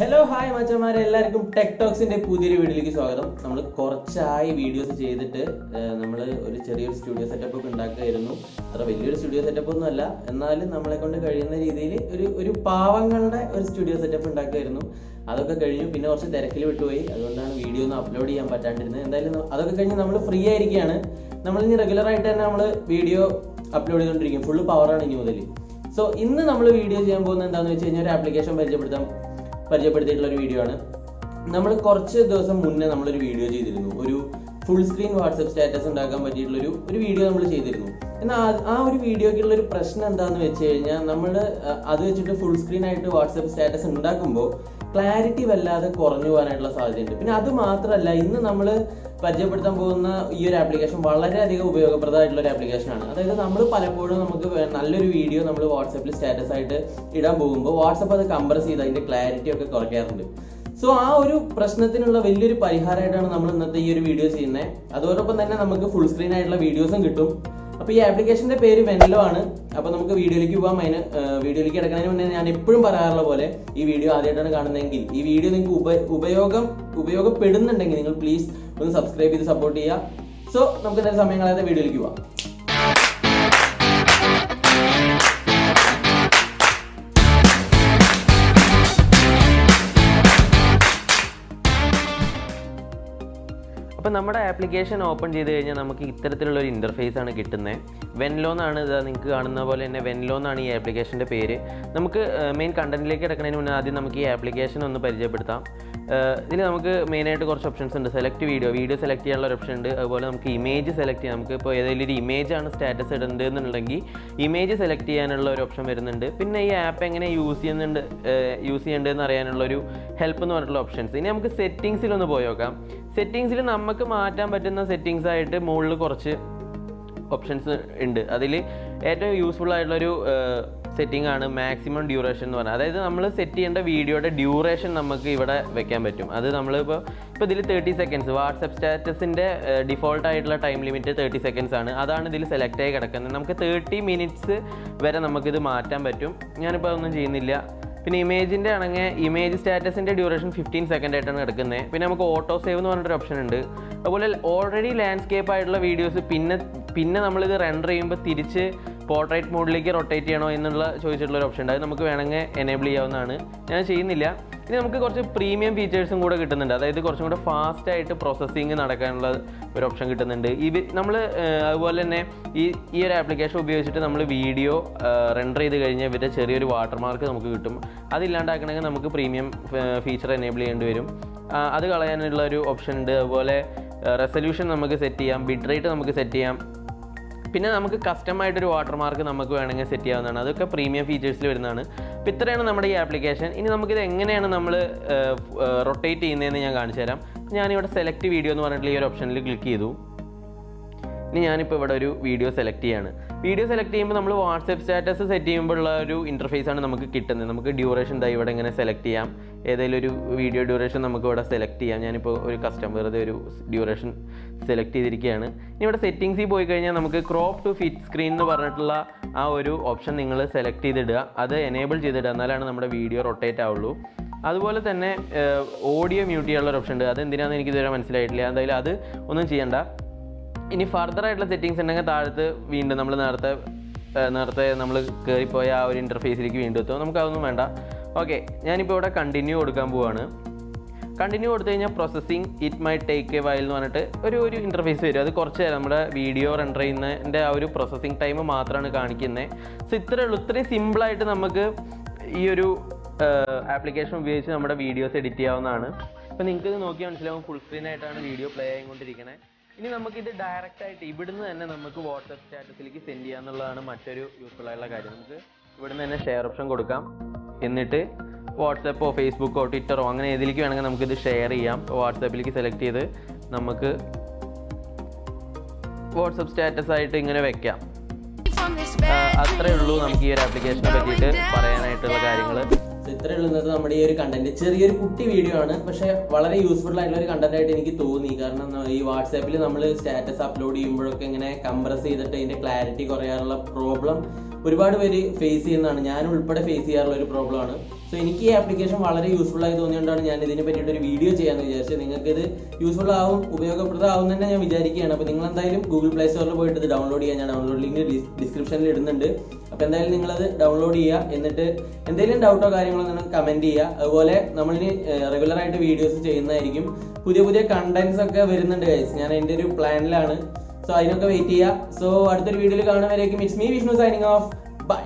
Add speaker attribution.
Speaker 1: Hello hi മച്ചന്മാരെ, എല്ലാവർക്കും ടെക്ടോക്സിന്റെ പുതിയൊരു വീഡിയോയിലേക്ക് സ്വാഗതം. നമ്മൾ കുറച്ചായി വീഡിയോസ് ചെയ്തിട്ട് നമ്മൾ ഒരു ചെറിയൊരു സ്റ്റുഡിയോ സെറ്റപ്പ് ഒക്കെ ഉണ്ടാക്കുകയായിരുന്നു. അത്ര വലിയൊരു സ്റ്റുഡിയോ സെറ്റപ്പ് ഒന്നും അല്ല, എന്നാലും നമ്മളെ കൊണ്ട് കഴിയുന്ന രീതിയിൽ ഒരു പാവങ്ങളുടെ ഒരു സ്റ്റുഡിയോ സെറ്റപ്പ് ഉണ്ടാക്കുകയായിരുന്നു. അതൊക്കെ കഴിഞ്ഞു. പിന്നെ കുറച്ച് തിരക്കിൽ വിട്ടുപോയി, അതുകൊണ്ടാണ് വീഡിയോ ഒന്നും അപ്ലോഡ് ചെയ്യാൻ പറ്റാണ്ടിരുന്നത്. എന്തായാലും അതൊക്കെ കഴിഞ്ഞ് നമ്മൾ ഫ്രീ ആയിരിക്കുകയാണ്. നമ്മളിനി റെഗുലറായിട്ട് തന്നെ നമ്മൾ വീഡിയോ അപ്ലോഡ് ചെയ്തുകൊണ്ടിരിക്കും. ഫുള്ള് പവറാണ് ഇനി മുതൽ. സോ ഇന്ന് നമ്മൾ വീഡിയോ ചെയ്യാൻ പോകുന്നത് എന്താണെന്ന് വെച്ച് കഴിഞ്ഞാൽ ഒരു ആപ്ലിക്കേഷൻ പരിചയപ്പെടുത്തിയിട്ടുള്ള ഒരു വീഡിയോ ആണ്. നമ്മൾ കുറച്ച് ദിവസം മുന്നേ നമ്മളൊരു വീഡിയോ ചെയ്തിരുന്നു. ഒരു ഫുൾ സ്ക്രീൻ വാട്സപ്പ് സ്റ്റാറ്റസ് ഉണ്ടാക്കാൻ പറ്റിയിട്ടുള്ള ഒരു വീഡിയോ നമ്മൾ ചെയ്തിരുന്നു. എന്നാൽ ആ ഒരു വീഡിയോക്കുള്ള ഒരു പ്രശ്നം എന്താണെന്ന് വെച്ച് കഴിഞ്ഞാൽ, നമ്മൾ അത് വെച്ചിട്ട് ഫുൾ സ്ക്രീൻ ആയിട്ട് വാട്സപ്പ് സ്റ്റാറ്റസ് ഉണ്ടാക്കുമ്പോൾ ക്ലാരിറ്റി വല്ലാതെ കുറഞ്ഞു പോകാനായിട്ടുള്ള സാധ്യതയുണ്ട്. പിന്നെ അത് മാത്രമല്ല, ഇന്ന് നമ്മൾ പരിചയപ്പെടുത്താൻ പോകുന്ന ഈ ഒരു ആപ്ലിക്കേഷൻ വളരെയധികം ഉപയോഗപ്രദമായിട്ടുള്ള ഒരു ആപ്ലിക്കേഷനാണ്. അതായത് നമ്മൾ പലപ്പോഴും നമുക്ക് നല്ലൊരു വീഡിയോ നമ്മൾ വാട്സപ്പിൽ സ്റ്റാറ്റസ് ആയിട്ട് ഇടാൻ പോകുമ്പോൾ വാട്സപ്പ് അത് കംപ്രസ് ചെയ്ത് അതിന്റെ ക്ലാരിറ്റി ഒക്കെ കുറയ്ക്കാറുണ്ട്. സോ ആ ഒരു പ്രശ്നത്തിനുള്ള വലിയൊരു പരിഹാരമായിട്ടാണ് നമ്മൾ ഇന്നത്തെ ഈ ഒരു വീഡിയോ ചെയ്യുന്നത്. അതോടൊപ്പം തന്നെ നമുക്ക് ഫുൾ സ്ക്രീൻ ആയിട്ടുള്ള വീഡിയോസും കിട്ടും. അപ്പൊ ഈ ആപ്ലിക്കേഷന്റെ പേര് വെൻലോ ആണ്. അപ്പൊ നമുക്ക് വീഡിയോയിലേക്ക് പോകാം. വീഡിയോയിലേക്ക് കിടക്കുന്നതിന് മുന്നേ ഞാൻ എപ്പോഴും പറയാറുള്ള പോലെ, ഈ വീഡിയോ ആദ്യമായിട്ടാണ് കാണുന്നതെങ്കിൽ ഈ വീഡിയോ നിങ്ങൾക്ക് ഉപയോഗപ്പെടുന്നുണ്ടെങ്കിൽ നിങ്ങൾ പ്ലീസ് ഒന്ന് സബ്സ്ക്രൈബ് ചെയ്ത് സപ്പോർട്ട് ചെയ്യുക. സോ നമുക്ക് എന്തായാലും സമയം കളയാതെ വീഡിയോയിലേക്ക് പോകാം. അപ്പോൾ നമ്മുടെ ആപ്ലിക്കേഷൻ ഓപ്പൺ ചെയ്ത് കഴിഞ്ഞാൽ നമുക്ക് ഇത്തരത്തിലുള്ള ഒരു ഇൻ്റർഫേസ് ആണ് കിട്ടുന്നത്. വെൻലോ എന്നാണ് ഇത് നിങ്ങൾക്ക് കാണുന്ന പോലെ തന്നെ വെൻലോ എന്നാണ് ഈ ആപ്ലിക്കേഷൻ്റെ പേര്. നമുക്ക് മെയിൻ കണ്ടന്റിലേക്ക് കിടക്കുന്നതിന് മുന്നേ ആദ്യം നമുക്ക് ഈ ആപ്ലിക്കേഷൻ ഒന്ന് പരിചയപ്പെടുത്താം. ഇതിൽ നമുക്ക് മെയിനായിട്ട് കുറച്ച് ഓപ്ഷൻസ് ഉണ്ട്. സെലക്ട് വീഡിയോ സെലക്ട് ചെയ്യാനുള്ള ഒരു ഓപ്ഷൻ ഉണ്ട്. അതുപോലെ നമുക്ക് ഇമേജ് സെലക്ട് ചെയ്യാം. നമുക്ക് ഇപ്പോൾ ഏതെങ്കിലും ഒരു ഇമേജാണ് സ്റ്റാറ്റസ് ഇടേണ്ടത് എന്നുണ്ടെങ്കിൽ ഇമേജ് സെലക്ട് ചെയ്യാനുള്ള ഒരു ഓപ്ഷൻ വരുന്നുണ്ട്. പിന്നെ ഈ ആപ്പ് എങ്ങനെ യൂസ് ചെയ്യേണ്ടതെന്ന് അറിയാനുള്ള ഒരു ഹെൽപ്പ് എന്ന് പറഞ്ഞിട്ടുള്ള ഓപ്ഷൻസ്. ഇനി നമുക്ക് സെറ്റിങ്സിലൊന്ന് പോയി നോക്കാം. സെറ്റിങ്സിൽ നമുക്ക് മാറ്റാൻ പറ്റുന്ന സെറ്റിങ്സ് ആയിട്ട് മുകളിൽ കുറച്ച് ഓപ്ഷൻസ് ഉണ്ട്. അതിൽ ഏറ്റവും യൂസ്ഫുൾ ആയിട്ടുള്ളൊരു സെറ്റിംഗ് ആണ് മാക്സിമം ഡ്യൂറേഷൻ എന്ന് പറഞ്ഞാൽ. അതായത് നമ്മൾ സെറ്റ് ചെയ്യേണ്ട വീഡിയോയുടെ ഡ്യൂറേഷൻ നമുക്ക് ഇവിടെ വെക്കാൻ പറ്റും. അത് നമ്മളിപ്പോൾ ഇതിൽ 30 സെക്കൻഡ്സ്, വാട്സപ്പ് സ്റ്റാറ്റസിൻ്റെ ഡിഫോൾട്ട് ആയിട്ടുള്ള ടൈം ലിമിറ്റ് 30 സെക്കൻഡ്സ് ആണ്. അതാണ് ഇതിൽ സെലക്ട് ആയി കിടക്കുന്നത്. നമുക്ക് 30 മിനിറ്റ്സ് വരെ നമുക്കിത് മാറ്റാൻ പറ്റും. ഞാനിപ്പോൾ അതൊന്നും ചെയ്യുന്നില്ല. പിന്നെ ഇമേജിൻ്റെ ആണെങ്കിൽ ഇമേജ് സ്റ്റാറ്റസിൻ്റെ ഡ്യൂറേഷൻ 15 സെക്കൻഡ് ആയിട്ടാണ് കിടക്കുന്നത്. പിന്നെ നമുക്ക് ഓട്ടോ സേവ് എന്ന് പറഞ്ഞിട്ടൊരു ഓപ്ഷൻ ഉണ്ട്. അതുപോലെ ഓൾറെഡി ലാൻഡ്സ്കേപ്പ് ആയിട്ടുള്ള വീഡിയോസ് പിന്നെ നമ്മളിത് റെൻഡർ ചെയ്യുമ്പോൾ തിരിച്ച് പോർട്രേറ്റ് മോഡിലേക്ക് റൊട്ടേറ്റ് ചെയ്യണോ എന്നുള്ള ചോദിച്ചിട്ടുള്ളൊരു ഓപ്ഷൻ ഉണ്ട്. അത് നമുക്ക് വേണമെങ്കിൽ എനേബിൾ ചെയ്യാവുന്നതാണ്. ഞാൻ ചെയ്യുന്നില്ല. ഇനി നമുക്ക് കുറച്ച് പ്രീമിയം ഫീച്ചേഴ്സും കൂടെ കിട്ടുന്നുണ്ട്. അതായത് കുറച്ചും കൂടെ ഫാസ്റ്റായിട്ട് പ്രോസസ്സിങ് നടക്കാനുള്ള ഒരു ഓപ്ഷൻ കിട്ടുന്നുണ്ട്. നമ്മൾ അതുപോലെ തന്നെ ഈ ഒരു ആപ്ലിക്കേഷൻ ഉപയോഗിച്ചിട്ട് നമ്മൾ വീഡിയോ റെൻഡർ ചെയ്ത് കഴിഞ്ഞാൽ ഇവരുടെ ചെറിയൊരു വാട്ടർമാർക്ക് നമുക്ക് കിട്ടും. അതില്ലാണ്ടാക്കണമെങ്കിൽ നമുക്ക് പ്രീമിയം ഫീച്ചർ എനേബിൾ ചെയ്യേണ്ടി വരും. അത് കളയാനുള്ള ഒരു ഓപ്ഷൻ ഉണ്ട്. അതുപോലെ റെസൊല്യൂഷൻ നമുക്ക് സെറ്റ് ചെയ്യാം, ബിറ്റ് റേറ്റ് നമുക്ക് സെറ്റ് ചെയ്യാം. പിന്നെ നമുക്ക് കസ്റ്റമായിട്ടൊരു വാട്ടർമാർക്ക് നമുക്ക് വേണമെങ്കിൽ സെറ്റ് ചെയ്യാവുന്നതാണ്. അതൊക്കെ പ്രീമിയം ഫീച്ചേഴ്സിൽ വരുന്നതാണ്. അപ്പോൾ ഇത്രയാണ് നമ്മുടെ ഈ ആപ്ലിക്കേഷൻ. ഇനി നമുക്കിത് എങ്ങനെയാണ് നമ്മൾ റൊട്ടേറ്റ് ചെയ്യുന്നതെന്ന് ഞാൻ കാണിച്ചു തരാം. ഞാനിവിടെ സെലക്ട് വീഡിയോ എന്ന് പറഞ്ഞിട്ടുള്ള ഈ ഒരു ഓപ്ഷനിൽ ക്ലിക്ക് ചെയ്തു. ഇനി ഞാനിപ്പോൾ ഇവിടെ ഒരു വീഡിയോ സെലക്ട് ചെയ്യാണ്. വീഡിയോ സെലക്ട് ചെയ്യുമ്പോൾ നമ്മൾ വാട്സപ്പ് സ്റ്റാറ്റസ് സെറ്റ് ചെയ്യുമ്പോഴുള്ള ഒരു ഇൻ്റർഫേസ് ആണ് നമുക്ക് കിട്ടുന്നത്. നമുക്ക് ഡ്യൂറേഷൻ ഇവിടെ ഇങ്ങനെ സെലക്ട് ചെയ്യാം. ഏതെങ്കിലും ഒരു വീഡിയോ ഡ്യൂറേഷൻ നമുക്ക് ഇവിടെ സെലക്ട് ചെയ്യാം. ഞാനിപ്പോൾ ഒരു വെറുതെ ഒരു ഡ്യൂറേഷൻ സെലക്ട് ചെയ്തിരിക്കുകയാണ്. ഇനി ഇവിടെ സെറ്റിങ്സിൽ പോയി കഴിഞ്ഞാൽ നമുക്ക് ക്രോപ്പ് ടു ഫിറ്റ് സ്ക്രീൻ എന്ന് പറഞ്ഞിട്ടുള്ള ആ ഒരു ഓപ്ഷൻ നിങ്ങൾ സെലക്ട് ചെയ്തിടുക. അത് എനേബിൾ ചെയ്തിടുക. എന്നാലാണ് നമ്മുടെ വീഡിയോ റൊട്ടേറ്റ് ആവുള്ളൂ. അതുപോലെ തന്നെ ഓഡിയോ മ്യൂട്ട് ചെയ്യാനുള്ള ഒരു ഓപ്ഷൻ ഉണ്ട്. അതെന്തിനാണെന്ന് എനിക്കിതുവരെ മനസ്സിലായിട്ടില്ല. എന്തായാലും അത് ഒന്നും ചെയ്യണ്ട. ഇനി ഫർദർ ആയിട്ടുള്ള സെറ്റിങ്സ് ഉണ്ടെങ്കിൽ താഴത്ത് വീണ്ടും നമ്മൾ നേരത്തെ നമ്മൾ കയറിപ്പോയ ആ ഒരു ഇൻ്റർഫേസിലേക്ക് വീണ്ടും എത്തും. നമുക്കതൊന്നും വേണ്ട. ഓക്കെ, ഞാനിപ്പോൾ ഇവിടെ കണ്ടിന്യൂ കൊടുക്കാൻ പോവുകയാണ്. കണ്ടിന്യൂ കൊടുത്തു കഴിഞ്ഞാൽ processing it my take A while എന്ന് പറഞ്ഞിട്ട് ഒരു ഇൻ്റർഫേസ് വരും. അത് കുറച്ച് നേരം നമ്മുടെ വീഡിയോ റെൻഡർ ചെയ്യുന്നതിൻ്റെ ആ ഒരു പ്രോസസ്സിങ് ടൈം മാത്രമാണ് കാണിക്കുന്നത്. സോ ഇത്രയും സിമ്പിളായിട്ട് നമുക്ക് ഈ ഒരു ആപ്ലിക്കേഷൻ ഉപയോഗിച്ച് നമ്മുടെ വീഡിയോസ് എഡിറ്റ് ചെയ്യാവുന്നതാണ്. അപ്പോൾ നിങ്ങൾക്ക് ഇത് നോക്കിയാൽ മനസ്സിലാവും, ഫുൾ സ്ക്രീനായിട്ടാണ് വീഡിയോ പ്ലേ ആയിക്കൊണ്ടിരിക്കുന്നത്. ഇനി നമുക്കിത് ഡയറക്റ്റായിട്ട് ഇവിടുന്ന് തന്നെ നമുക്ക് വാട്സപ്പ് സ്റ്റാറ്റസിലേക്ക് സെൻഡ് ചെയ്യാന്നുള്ളതാണ് മറ്റൊരു യൂസ്ഫുൾ ആയിട്ടുള്ള കാര്യം. നമുക്ക് ഇവിടുന്ന് തന്നെ ഷെയർ ഓപ്ഷൻ കൊടുക്കാം. എന്നിട്ട് വാട്സപ്പോ ഫേസ്ബുക്കോ ട്വിറ്ററോ അങ്ങനെ ഏതിലേക്ക് വേണമെങ്കിൽ നമുക്കിത് ഷെയർ ചെയ്യാം. വാട്സപ്പിലേക്ക് സെലക്ട് ചെയ്ത് നമുക്ക് വാട്സപ്പ് സ്റ്റാറ്റസ് ആയിട്ട് ഇങ്ങനെ വെക്കാം. അത്രേ ഉള്ളൂ നമുക്ക് ഈ ഒരു ആപ്ലിക്കേഷനെ പറ്റിയിട്ട് പറയാനായിട്ടുള്ള കാര്യങ്ങൾ. ഇത്രയേ ഉള്ളൂ ഇന്നത്തെ നമ്മുടെ ഈ ഒരു കണ്ടന്റ്. ചെറിയൊരു കുട്ടി വീഡിയോ ആണ്, പക്ഷെ വളരെ യൂസ്ഫുൾ ആയിട്ടുള്ള ഒരു കണ്ടന്റ് ആയിട്ട് എനിക്ക് തോന്നി. കാരണം ഈ വാട്സാപ്പിൽ നമ്മൾ സ്റ്റാറ്റസ് അപ്ലോഡ് ചെയ്യുമ്പോഴൊക്കെ ഇങ്ങനെ കംപ്രസ് ചെയ്തിട്ട് അതിന്റെ ക്ലാരിറ്റി കുറയാനുള്ള പ്രോബ്ലം ഒരുപാട് പേര് ഫേസ് ചെയ്യുന്നതാണ്, ഞാൻ ഉൾപ്പെടെ ഫേസ് ചെയ്യാറുള്ള ഒരു പ്രോബ്ലമാണ്. സോ എനിക്ക് ഈ ആപ്ലിക്കേഷൻ വളരെ യൂസ്ഫുൾ ആയി തോന്നിയതുകൊണ്ടാണ് ഞാൻ ഇതിനെ പറ്റിയിട്ട് ഒരു വീഡിയോ ചെയ്യാമെന്ന് വിചാരിച്ചത്. നിങ്ങൾക്ക് ഇത് യൂസ്ഫുൾ ആവും, ഉപയോഗപ്രദമാവും തന്നെ ഞാൻ വിചാരിക്കുകയാണ്. അപ്പോൾ നിങ്ങൾ എന്തായാലും ഗൂഗിൾ പ്ലേ സ്റ്റോറിൽ പോയിട്ട് ഇത് ഡൗൺലോഡ് ചെയ്യാൻ ഞാൻ ഡൗൺലോഡ് ലിങ്ക് ഡിസ്ക്രിപ്ഷനിൽ ഇടുന്നുണ്ട്. അപ്പോൾ എന്തായാലും നിങ്ങളത് ഡൗൺലോഡ് ചെയ്യുക. എന്നിട്ട് എന്തെങ്കിലും ഡൗട്ടോ കാര്യങ്ങളോ നിങ്ങൾ കമൻറ്റ് ചെയ്യുക. അതുപോലെ നമ്മളിനി റെഗുലറായിട്ട് വീഡിയോസ് ചെയ്യുന്നതായിരിക്കും. പുതിയ പുതിയ കണ്ടന്റ്സ് ഒക്കെ വരുന്നുണ്ട് ഗൈസ്, ഞാൻ എൻ്റെ ഒരു പ്ലാനിലാണ്. സോ അതിനൊക്കെ വെയിറ്റ് ചെയ്യുക. സോ അടുത്തൊരു വീഡിയോയിൽ കാണുന്നവരേക്കും it's me Vishnu signing off. By.